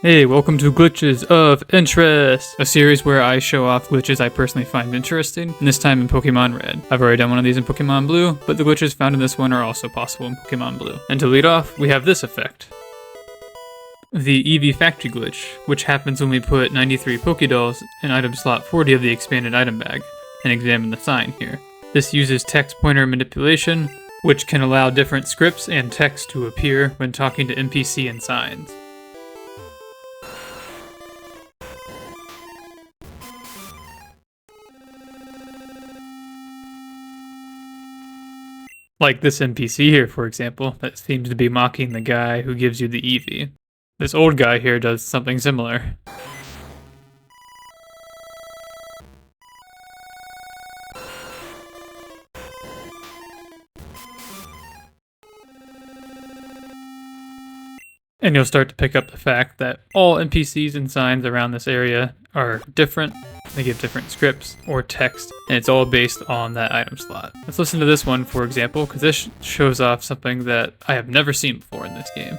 Hey, welcome to Glitches of Interest, a series where I show off glitches I personally find interesting, and this time in Pokémon Red. I've already done one of these in Pokémon Blue, but the glitches found in this one are also possible in Pokémon Blue. And to lead off, we have this effect. The Eevee factory glitch, which happens when we put 93 Pokédolls in item slot 40 of the expanded item bag, and examine the sign here. This uses text pointer manipulation, which can allow different scripts and text to appear when talking to NPC and signs. Like this NPC here, for example, that seems to be mocking the guy who gives you the Eevee. This old guy here does something similar. And you'll start to pick up the fact that all NPCs and signs around this area are different. They give different scripts or text, and it's all based on that item slot. Let's listen to this one, for example, because this shows off something that I have never seen before in this game.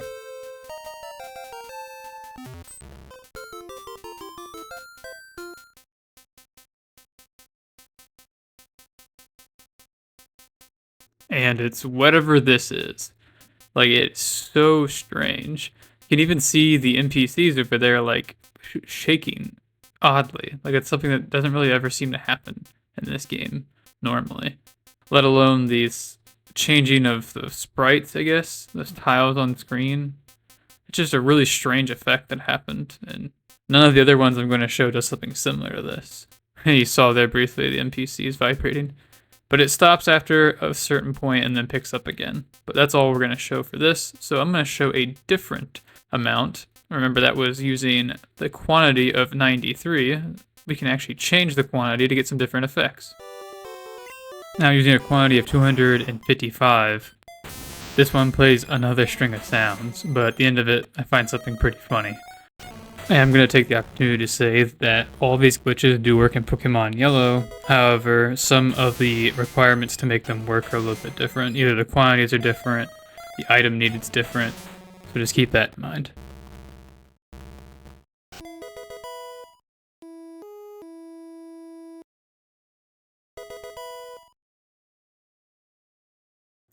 And it's whatever this is. Like, it's so strange. You can even see the NPCs over there, like, shaking oddly. Like, it's something that doesn't really ever seem to happen in this game normally. Let alone these changing of the sprites, I guess. Those tiles on screen. It's just a really strange effect that happened. And none of the other ones I'm going to show does something similar to this. You saw there briefly the NPCs vibrating. But it stops after a certain point and then picks up again. But that's all we're going to show for this. So I'm going to show a different amount. Remember, that was using the quantity of 93. We can actually change the quantity to get some different effects. Now using a quantity of 255. This one plays another string of sounds, but at the end of it, I find something pretty funny. I am going to take the opportunity to say that all these glitches do work in Pokemon Yellow. However, some of the requirements to make them work are a little bit different. Either the quantities are different, the item needed is different, so just keep that in mind.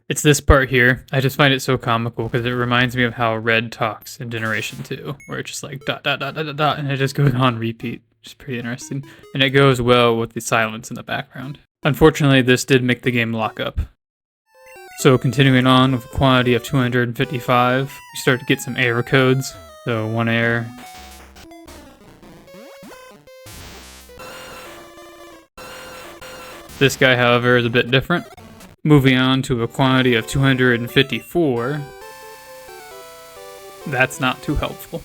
It's this part here. I just find it so comical because it reminds me of how Red talks in Generation 2, where it's just like dot dot dot dot dot dot, and it just goes on repeat, which is pretty interesting. And it goes well with the silence in the background. Unfortunately, this did make the game lock up. So continuing on with a quantity of 255, we start to get some error codes. So one error. This guy, however, is a bit different. Moving on to a quantity of 254. That's not too helpful.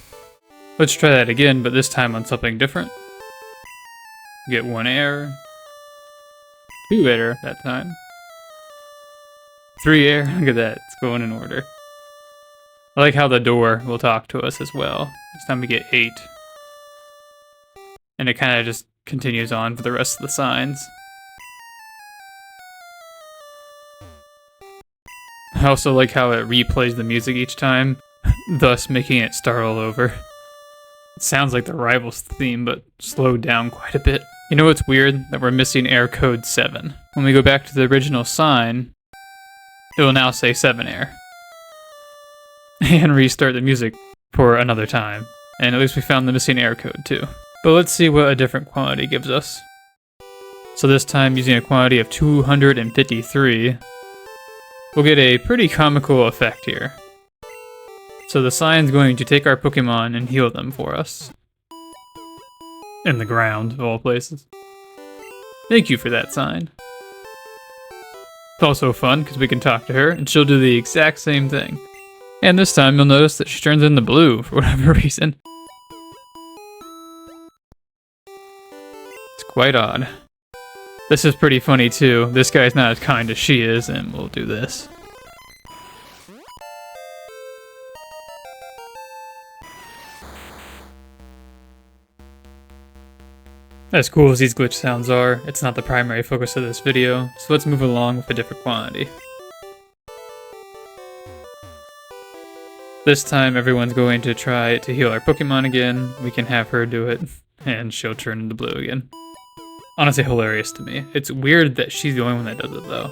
Let's try that again, but this time on something different. Get one error. Two error that time. Three error. Look at that. It's going in order. I like how the door will talk to us as well. This time we get 8. And it kind of just continues on for the rest of the signs. I also like how it replays the music each time, thus making it start all over. It sounds like the Rivals theme, but slowed down quite a bit. You know what's weird? That we're missing error code 7. When we go back to the original sign, it will now say 7 error. And restart the music for another time. And at least we found the missing error code too. But let's see what a different quantity gives us. So this time using a quantity of 253, we'll get a pretty comical effect here. So the sign's going to take our Pokemon and heal them for us. In the ground, of all places. Thank you for that sign. It's also fun, because we can talk to her, and she'll do the exact same thing. And this time, you'll notice that she turns into blue, for whatever reason. It's quite odd. This is pretty funny too. This guy's not as kind as she is, and we'll do this. As cool as these glitch sounds are, it's not the primary focus of this video, so let's move along with a different quantity. This time everyone's going to try to heal our Pokemon again. We can have her do it, and she'll turn into blue again. Honestly hilarious to me. It's weird that she's the only one that does it though.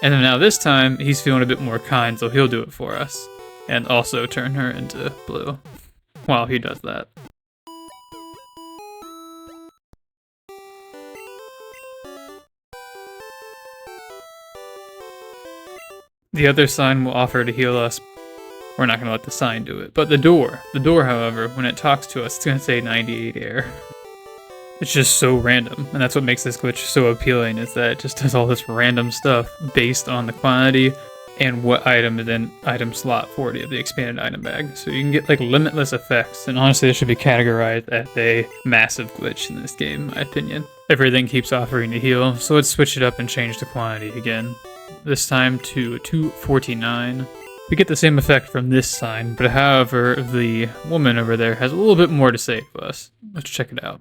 And then now this time, he's feeling a bit more kind, so he'll do it for us. And also turn her into blue while he does that. The other sign will offer to heal us. We're not going to let the sign do it. But the door, however, when it talks to us, it's going to say 98 air. It's just so random, and that's what makes this glitch so appealing, is that it just does all this random stuff based on the quantity and what item is in item slot 40 of the expanded item bag. So you can get like limitless effects, and honestly this should be categorized as a massive glitch in this game, in my opinion. Everything keeps offering to heal, so let's switch it up and change the quantity again. This time to 249. We get the same effect from this sign, but however, the woman over there has a little bit more to say to us. Let's check it out.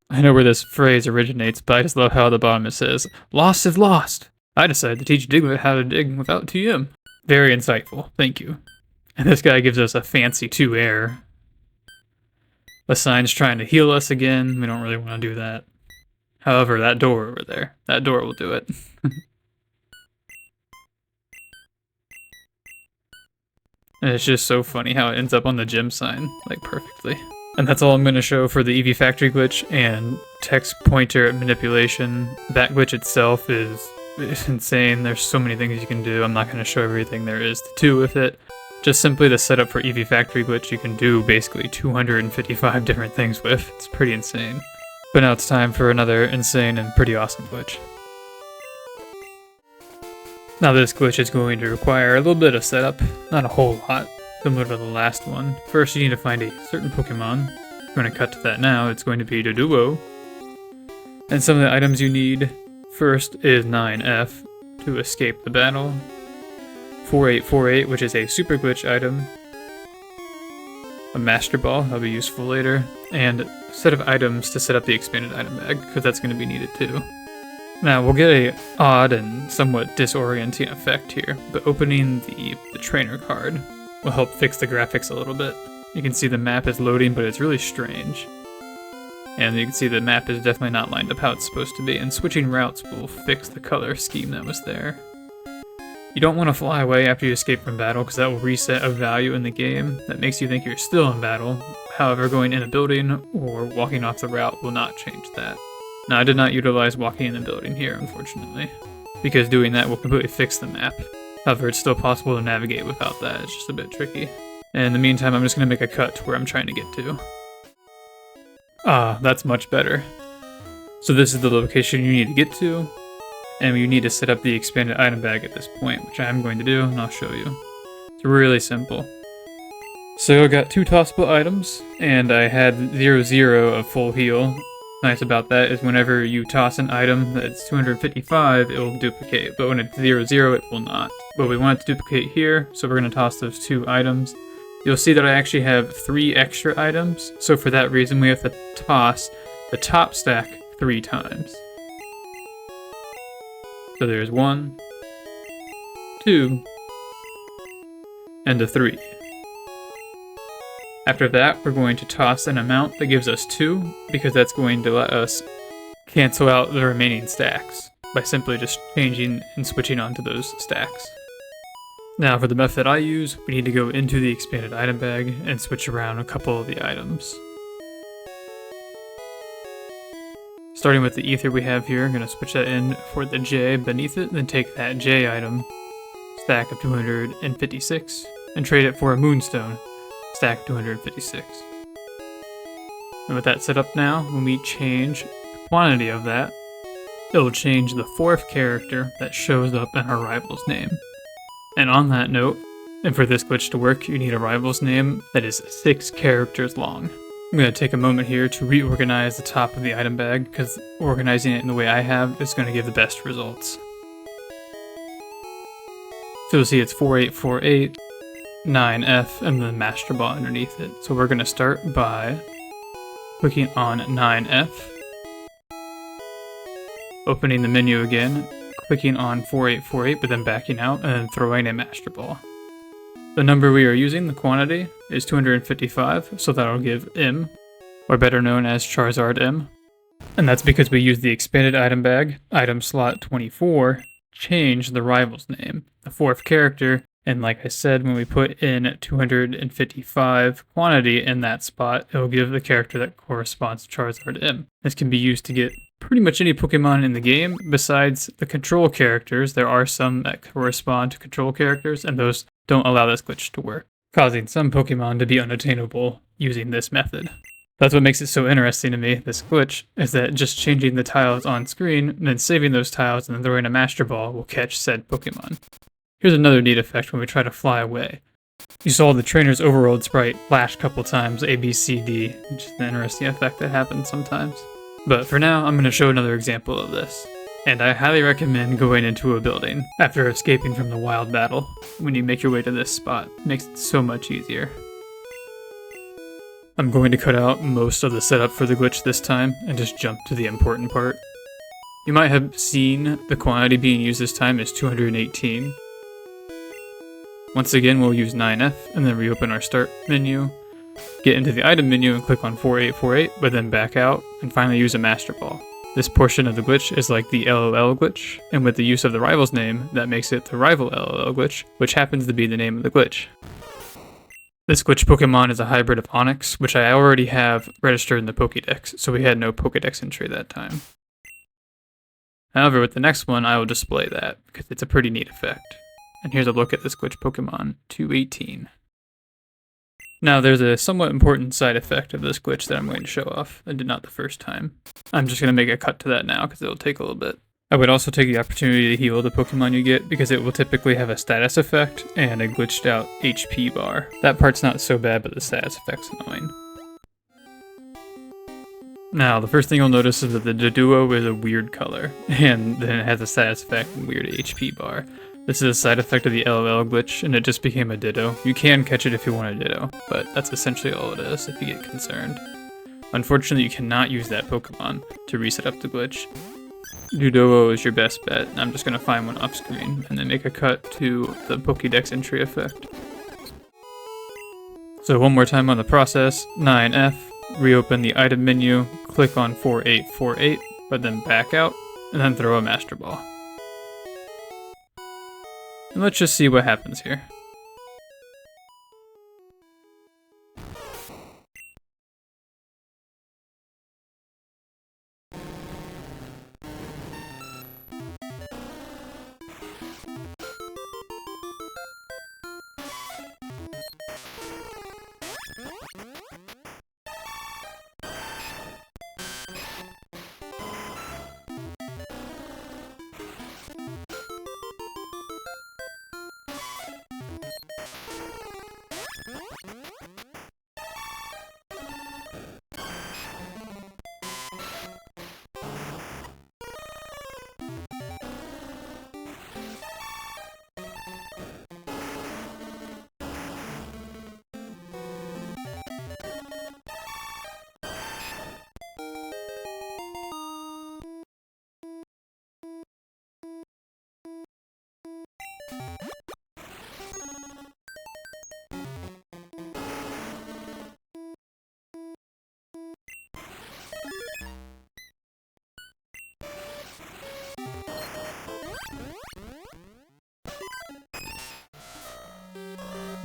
I know where this phrase originates, but I just love how at the bottom it says, "Lost is lost. I decided to teach Diglett how to dig without TM." Very insightful, thank you. And this guy gives us a fancy 2 air. The sign's trying to heal us again. We don't really want to do that. However, that door over there, that door will do it. And it's just so funny how it ends up on the gym sign, like perfectly. And that's all I'm going to show for the Eevee factory glitch and text pointer manipulation. That glitch itself is insane. There's so many things you can do. I'm not going to show everything there is to do with it. Just simply the setup for Eevee factory glitch you can do basically 255 different things with. It's pretty insane. But now it's time for another insane and pretty awesome glitch. Now this glitch is going to require a little bit of setup, not a whole lot. Similar to the last one. First, you need to find a certain Pokemon. I'm going to cut to that now. It's going to be Doduo. And some of the items you need. First is 9F to escape the battle. 4848, which is a super glitch item. A Master Ball, that'll be useful later. And a set of items to set up the expanded item bag, because that's going to be needed too. Now, we'll get a odd and somewhat disorienting effect here, but opening the trainer card will help fix the graphics a little bit. You can see the map is loading, but it's really strange. And you can see the map is definitely not lined up how it's supposed to be, and switching routes will fix the color scheme that was there. You don't want to fly away after you escape from battle, because that will reset a value in the game that makes you think you're still in battle. However, going in a building or walking off the route will not change that. Now, I did not utilize walking in the building here, unfortunately, because doing that will completely fix the map. However, it's still possible to navigate without that, it's just a bit tricky. And in the meantime, I'm just going to make a cut to where I'm trying to get to. Ah, that's much better. So this is the location you need to get to, and you need to set up the expanded item bag at this point, which I'm going to do, and I'll show you. It's really simple. So I got 2 tossable items, and I had 0-0 of full heal. Nice about that is whenever you toss an item that's 255, it will duplicate, but when it's 0-0, it will not. But we want it to duplicate here, so we're going to toss those 2 items. You'll see that I actually have 3 extra items, so for that reason we have to toss the top stack 3 times. So there's 1, 2, and a 3. After that, we're going to toss an amount that gives us 2, because that's going to let us cancel out the remaining stacks by simply just changing and switching onto those stacks. Now for the method I use, we need to go into the expanded item bag and switch around a couple of the items. Starting with the ether we have here, I'm going to switch that in for the J beneath it, then take that J item, stack of 256, and trade it for a moonstone, stack of 256. And with that set up now, when we change the quantity of that, it will change the 4th character that shows up in our rival's name. And on that note, and for this glitch to work, you need a rival's name that is 6 characters long. I'm going to take a moment here to reorganize the top of the item bag, because organizing it in the way I have is going to give the best results. So you'll see it's 4848, 9F, and then the Master Ball underneath it. So we're going to start by clicking on 9F. opening the menu again, clicking on 4848 but then backing out, and then throwing a Master Ball. The number we are using, the quantity, is 255, so that'll give M, or better known as Charizard M. And that's because we used the expanded item bag, item slot 24, change the rival's name, the 4th character, and like I said, when we put in 255 quantity in that spot, it'll give the character that corresponds to Charizard M. This can be used to get pretty much any Pokemon in the game. Besides the control characters, there are some that correspond to control characters, and those don't allow this glitch to work, causing some Pokemon to be unattainable using this method. That's what makes it so interesting to me, this glitch, is that just changing the tiles on screen, and then saving those tiles and then throwing a Master Ball will catch said Pokemon. Here's another neat effect when we try to fly away. You saw the trainer's overworld sprite flash a couple times, A, B, C, D, which is an interesting effect that happens sometimes. But for now, I'm going to show another example of this. And I highly recommend going into a building after escaping from the wild battle. When you make your way to this spot, it makes it so much easier. I'm going to cut out most of the setup for the glitch this time and just jump to the important part. You might have seen the quantity being used this time is 218. Once again, we'll use 9F and then reopen our start menu, get into the item menu and click on 4848, but then back out and finally use a Master Ball. This portion of the glitch is like the LOL glitch, and with the use of the rival's name, that makes it the rival LOL glitch, which happens to be the name of the glitch. This glitch Pokemon is a hybrid of Onix, which I already have registered in the Pokédex, so we had no Pokédex entry that time. However, with the next one, I will display that, because it's a pretty neat effect. And here's a look at this glitch Pokemon 218. Now, there's a somewhat important side effect of this glitch that I'm going to show off. I did not the first time. I'm just going to make a cut to that now because it'll take a little bit. I would also take the opportunity to heal the Pokemon you get because it will typically have a status effect and a glitched out HP bar. That part's not so bad, but the status effect's annoying. Now, the first thing you'll notice is that the Doduo is a weird color, and then it has a status effect and weird HP bar. This is a side effect of the LOL glitch, and it just became a Ditto. You can catch it if you want a Ditto, but that's essentially all it is if you get concerned. Unfortunately, you cannot use that Pokemon to reset up the glitch. Doduo is your best bet, and I'm just going to find one off screen, and then make a cut to the Pokédex entry effect. So one more time on the process, 9F, reopen the item menu, click on 4848, but then back out, and then throw a Master Ball. And let's just see what happens here.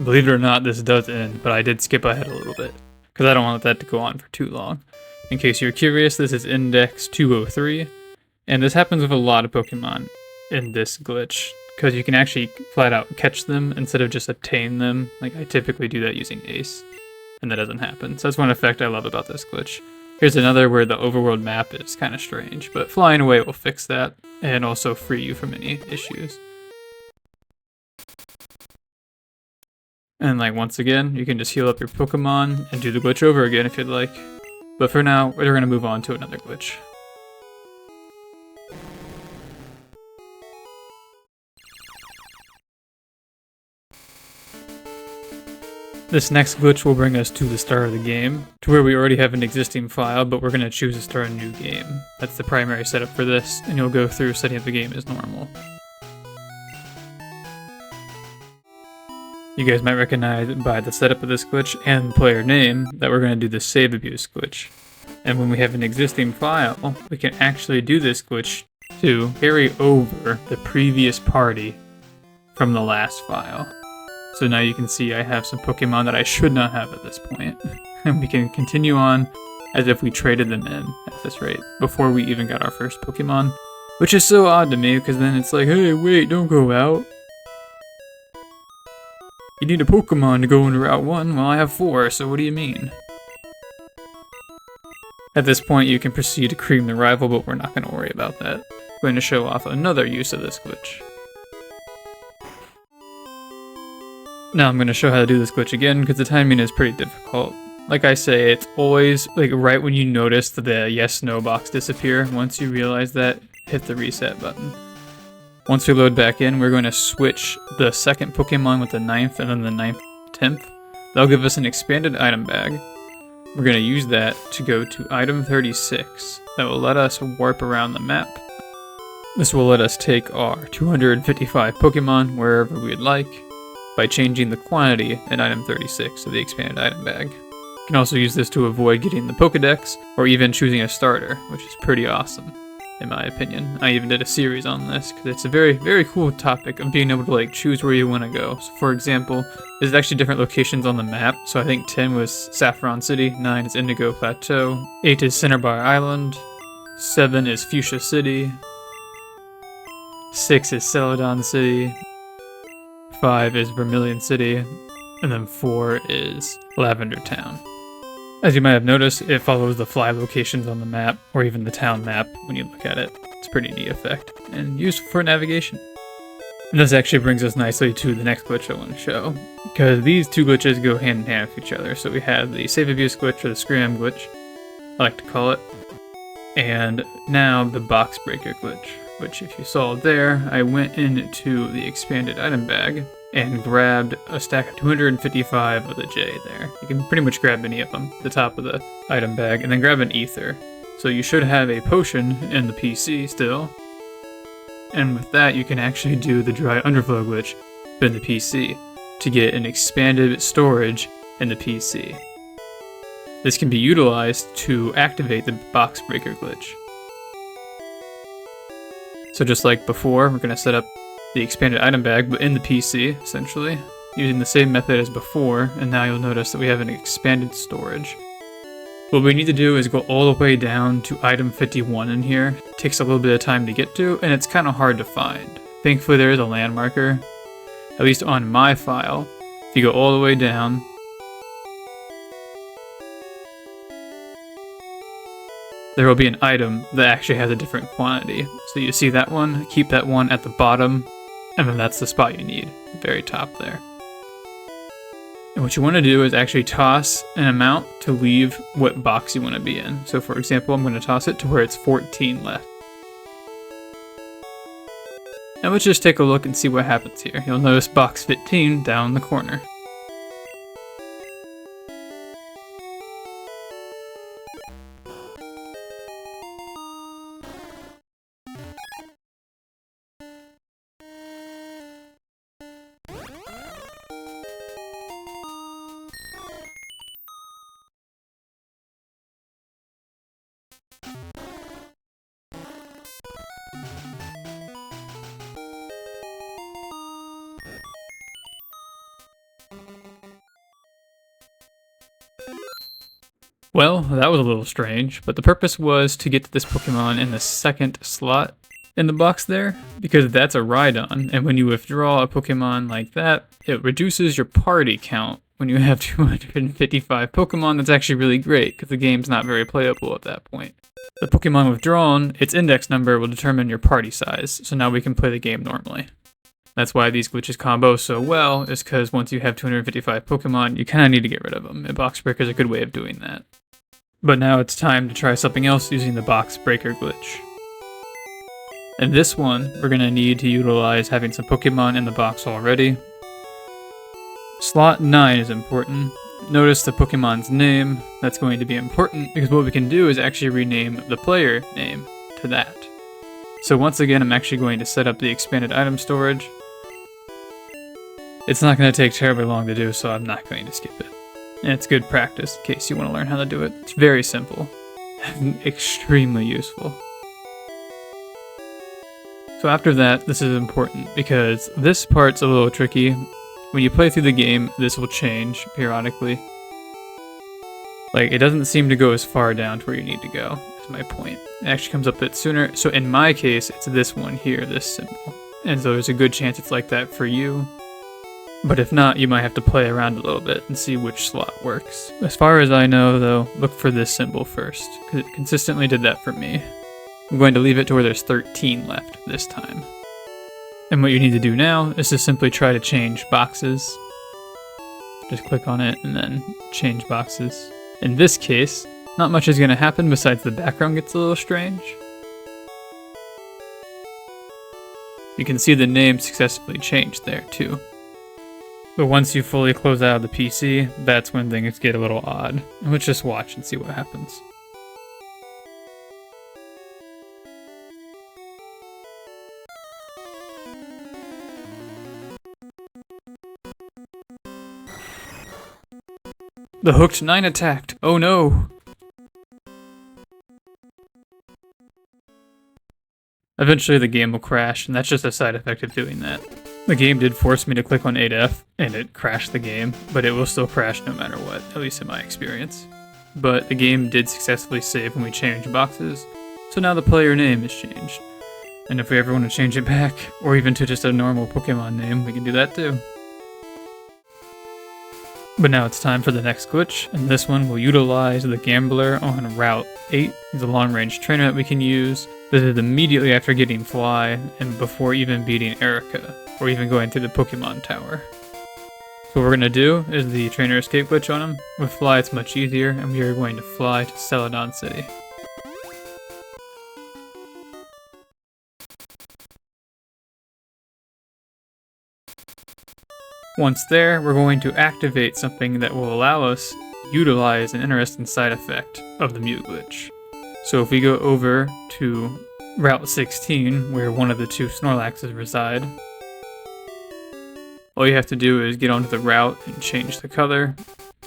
Believe it or not, this does end, but I did skip ahead a little bit, because I don't want that to go on for too long. In case you're curious, this is index 203, and this happens with a lot of Pokemon in this glitch, because you can actually flat out catch them instead of just obtain them. Like, I typically do that using Ace, and that doesn't happen. So that's one effect I love about this glitch. Here's another where the overworld map is kind of strange, but flying away will fix that, and also free you from any issues. And like once again, you can just heal up your Pokemon and do the glitch over again if you'd like. But for now, we're going to move on to another glitch. This next glitch will bring us to the start of the game, to where we already have an existing file, but we're going to choose to start a new game. That's the primary setup for this, and you'll go through setting up the game as normal. You guys might recognize by the setup of this glitch and player name that we're going to do the save abuse glitch. And when we have an existing file, we can actually do this glitch to carry over the previous party from the last file. So now you can see I have some Pokemon that I should not have at this point. And we can continue on as if we traded them in at this rate before we even got our first Pokemon. Which is so odd to me because then it's like, hey, wait, don't go out. You need a Pokemon to go into Route 1? Well, I have 4, so what do you mean? At this point, you can proceed to cream the rival, but we're not going to worry about that. I'm going to show off another use of this glitch. Now I'm going to show how to do this glitch again, because the timing is pretty difficult. Like I say, it's always like right when you notice the yes/no box disappear. Once you realize that, hit the reset button. Once we load back in, we're going to switch the second Pokemon with the 9th and then the 9th 10th. That'll give us an expanded item bag. We're going to use that to go to item 36. That will let us warp around the map. This will let us take our 255 Pokemon wherever we'd like by changing the quantity in item 36 of the expanded item bag. You can also use this to avoid getting the Pokédex or even choosing a starter, which is pretty awesome. In my opinion. I even did a series on this because it's a very, very cool topic of being able to like choose where you want to go. So for example, there's actually different locations on the map. So I think 10 was Saffron City, 9 is Indigo Plateau, 8 is Cinnabar Island, 7 is Fuchsia City, 6 is Celadon City, 5 is Vermilion City, and then 4 is Lavender Town. As you might have noticed, it follows the fly locations on the map, or even the town map when you look at it. It's a pretty neat effect, and useful for navigation. And this actually brings us nicely to the next glitch I want to show, because these two glitches go hand in hand with each other. So we have the save abuse glitch, or the SRAM glitch, I like to call it, and now the box breaker glitch, which if you saw there, I went into the expanded item bag, and grabbed a stack of 255 with a J there. You can pretty much grab any of them, the top of the item bag, and then grab an ether. So you should have a potion in the PC still. And with that, you can actually do the dry underflow glitch in the PC to get an expanded storage in the PC. This can be utilized to activate the box breaker glitch. So just like before, we're going to set up the expanded item bag, but in the PC, essentially, using the same method as before, and now you'll notice that we have an expanded storage. What we need to do is go all the way down to item 51 in here. It takes a little bit of time to get to, and it's kind of hard to find. Thankfully, there is a landmarker, at least on my file. If you go all the way down, there will be an item that actually has a different quantity. So you see that one, keep that one at the bottom, and then that's the spot you need, the very top there. And what you want to do is actually toss an amount to leave what box you want to be in. So for example, I'm going to toss it to where it's 14 left. Now let's just take a look and see what happens here. You'll notice box 15 down in the corner. Well, that was a little strange, but the purpose was to get to this Pokemon in the second slot in the box there, because that's a Rhydon, and when you withdraw a Pokemon like that, it reduces your party count. When you have 255 Pokemon, that's actually really great, because the game's not very playable at that point. The Pokemon withdrawn, its index number will determine your party size, so now we can play the game normally. That's why these glitches combo so well, is because once you have 255 Pokemon, you kind of need to get rid of them, and Box Breaker is a good way of doing that. But now it's time to try something else using the Box Breaker glitch. In this one, we're going to need to utilize having some Pokemon in the box already. Slot 9 is important. Notice the Pokemon's name. That's going to be important because what we can do is actually rename the player name to that. So once again, I'm actually going to set up the expanded item storage. It's not going to take terribly long to do, so I'm not going to skip it. And it's good practice in case you want to learn how to do it. It's very simple. Extremely useful. So after that, this is important because this part's a little tricky. When you play through the game, this will change periodically. Like, it doesn't seem to go as far down to where you need to go, is my point. It actually comes up a bit sooner. So in my case, it's this one here, this symbol. And so there's a good chance it's like that for you. But if not, you might have to play around a little bit and see which slot works. As far as I know, though, look for this symbol first, because it consistently did that for me. I'm going to leave it to where there's 13 left this time. And what you need to do now is to simply try to change boxes. Just click on it and then change boxes. In this case, not much is going to happen besides the background gets a little strange. You can see the name successfully changed there too. But once you fully close out of the PC, that's when things get a little odd. Let's just watch and see what happens. The hooked 9 attacked. Oh no! Eventually the game will crash, and that's just a side effect of doing that. The game did force me to click on 8F, and it crashed the game, but it will still crash no matter what, at least in my experience. But the game did successfully save when we changed boxes, so now the player name is changed. And if we ever want to change it back, or even to just a normal Pokemon name, we can do that too. But now it's time for the next glitch, and this one will utilize the Gambler on Route 8, the long-range trainer that we can use. This is immediately after getting Fly, and before even beating Erica, or even going through the Pokemon Tower. So what we're going to do is the trainer escape glitch on him. With Fly it's much easier, and we are going to fly to Celadon City. Once there, we're going to activate something that will allow us to utilize an interesting side effect of the Mew glitch. So if we go over to Route 16, where one of the two Snorlaxes reside, all you have to do is get onto the route and change the color.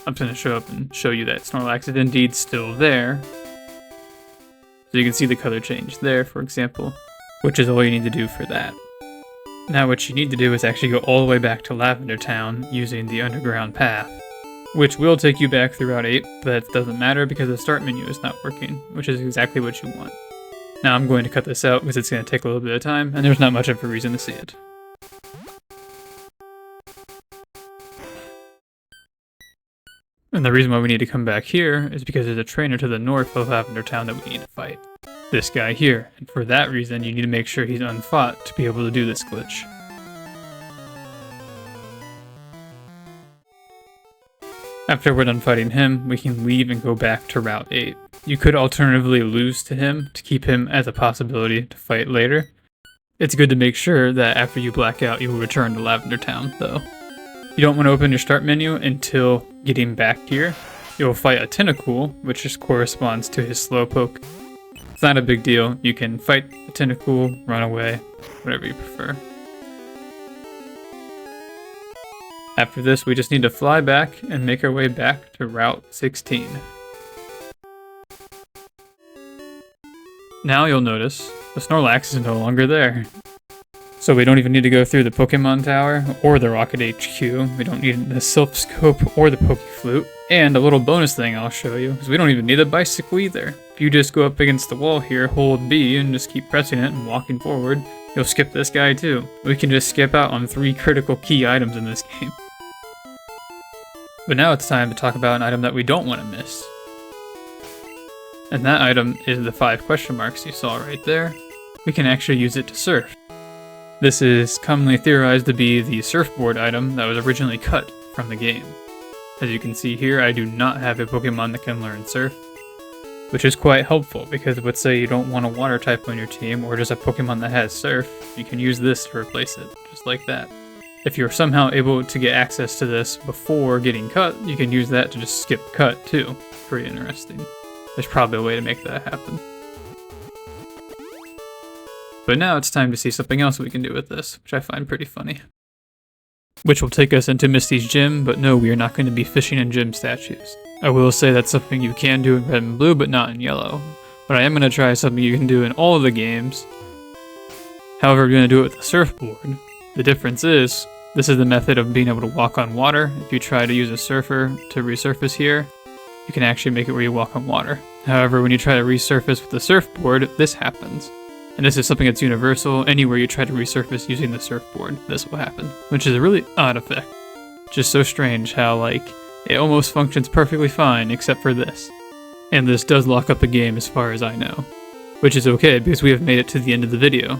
I'm going to show up and show you that Snorlax is indeed still there. So you can see the color change there, for example, which is all you need to do for that. Now what you need to do is actually go all the way back to Lavender Town using the underground path, which will take you back through Route 8, but that doesn't matter because the start menu is not working, which is exactly what you want. Now I'm going to cut this out because it's going to take a little bit of time, and there's not much of a reason to see it. And the reason why we need to come back here is because there's a trainer to the north of Lavender Town that we need to fight. This guy here, and for that reason you need to make sure he's unfought to be able to do this glitch. After we're done fighting him, we can leave and go back to Route 8. You could alternatively lose to him to keep him as a possibility to fight later. It's good to make sure that after you black out you will return to Lavender Town though. You don't want to open your start menu until getting back here. You'll fight a Tentacool, which just corresponds to his Slowpoke. It's not a big deal. You can fight a Tentacool, run away, whatever you prefer. After this, we just need to fly back and make our way back to Route 16. Now you'll notice the Snorlax is no longer there. So we don't even need to go through the Pokemon Tower or the Rocket HQ. We don't need the Silph Scope or the Pokeflute. And a little bonus thing I'll show you is we don't even need a bicycle either. If you just go up against the wall here, hold B, and just keep pressing it and walking forward, you'll skip this guy too. We can just skip out on 3 critical key items in this game. But now it's time to talk about an item that we don't want to miss. And that item is the 5 question marks you saw right there. We can actually use it to surf. This is commonly theorized to be the Surfboard item that was originally cut from the game. As you can see here, I do not have a Pokemon that can learn Surf, which is quite helpful because let's say you don't want a water type on your team or just a Pokemon that has Surf, you can use this to replace it, just like that. If you're somehow able to get access to this before getting cut, you can use that to just skip cut too. Pretty interesting. There's probably a way to make that happen. But now it's time to see something else we can do with this, which I find pretty funny. Which will take us into Misty's gym, but no, we are not going to be fishing in gym statues. I will say that's something you can do in red and blue, but not in yellow. But I am going to try something you can do in all of the games. However, we're going to do it with the surfboard. The difference is, this is the method of being able to walk on water. If you try to use a surfer to resurface here, you can actually make it where you walk on water. However, when you try to resurface with the surfboard, this happens. And this is something that's universal. Anywhere you try to resurface using the surfboard, this will happen. Which is a really odd effect. Just so strange how, like, it almost functions perfectly fine except for this. And this does lock up the game as far as I know. Which is okay, because we have made it to the end of the video.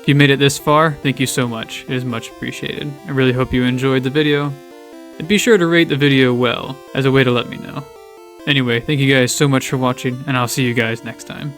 If you made it this far, thank you so much. It is much appreciated. I really hope you enjoyed the video. And be sure to rate the video well, as a way to let me know. Anyway, thank you guys so much for watching, and I'll see you guys next time.